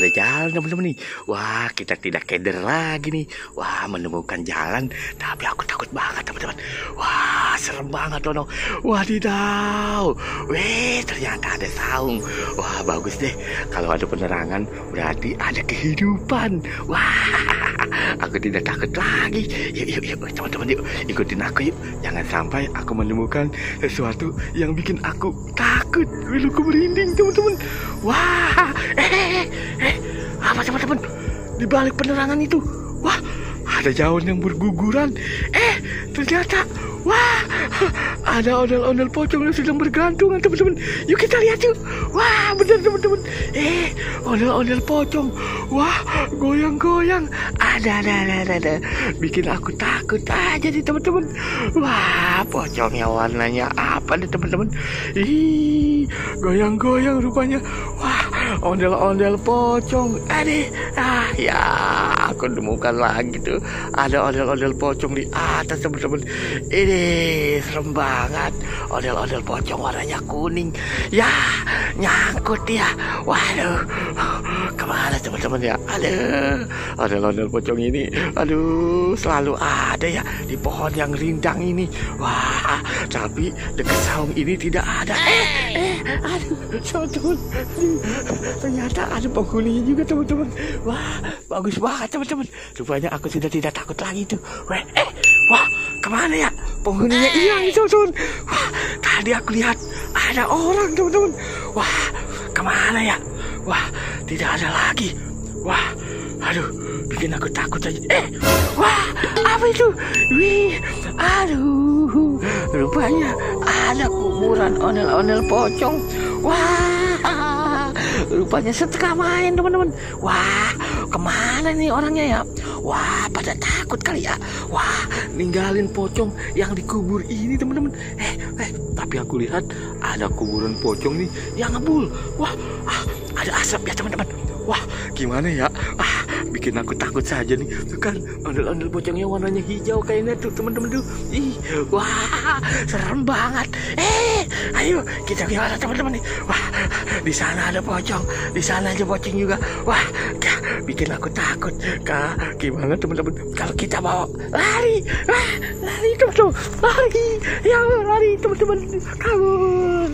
ada jalan teman-teman nih. Wah, kita tidak keder lagi nih. Wah, menemukan jalan. Tapi aku takut banget teman-teman. Wah, serem banget Ono. Wadidaw. Wih, ternyata ada saung. Wah, bagus deh. Kalau ada penerangan berarti ada kehidupan. Wah, aku tidak takut lagi. Yuk teman-teman, yuk ikutin aku yuk. Jangan sampai aku menemukan sesuatu yang bikin aku takut. Aku merinding teman-teman. Wah, apa teman-teman? Di balik penerangan itu, wah, ada daun yang berguguran. Ternyata, wah, ada ondel-ondel pocong yang sedang bergantungan teman-teman. Yuk kita lihat yuk. Wah, benar teman-teman. Ondel-ondel pocong. Wah, goyang-goyang. Ada. Bikin aku takut aja nih teman-teman. Wah, pocongnya warnanya apa nih teman-teman? Goyang-goyang rupanya. Wah, ondel-ondel pocong. Ya, aku nemukan lagi tuh. Ada ondel-ondel pocong di atas teman-teman. Ini serem banget. Ondel-ondel pocong warnanya kuning. Ya, nyangkut ya. Waduh, kemana teman-teman ya? Aduh, ondel-ondel pocong ini, aduh, selalu ada ya di pohon yang rindang ini. Wah, tapi dekat saung ini tidak ada. Aduh, teman-teman, ternyata ada penghuninya juga teman-teman. Wah, bagus banget teman-teman. Rupanya aku sudah tidak takut lagi tuh. Wah, kemana ya penghuninya? Iya teman-teman. Wah, tadi aku lihat ada orang teman-teman. Wah, kemana ya? Wah, tidak ada lagi. Wah, aduh, bikin aku takut aja. Wah, apa itu? Wih, aduh, rupanya ada kuburan ondel-ondel pocong. Wah, rupanya setengah main teman-teman. Wah, kemana nih orangnya ya? Wah, pada takut kali ya. Wah, ninggalin pocong yang dikubur ini teman-teman. Tapi aku lihat ada kuburan pocong nih yang ngebul. Wah, ada asap ya teman-teman. Wah, gimana ya? Bikin aku takut saja nih. Tuh kan, ondel-ondel pocongnya warnanya hijau kayaknya tuh teman-teman tuh. Wah, serem banget. Ayo kita gimana teman-teman nih? Wah, di sana ada pocong, di sana ada pocong juga. Wah, bikin aku takut. Gimana teman-teman? Kalau kita bawa lari teman-teman, lari, ya lari teman-teman, kabur.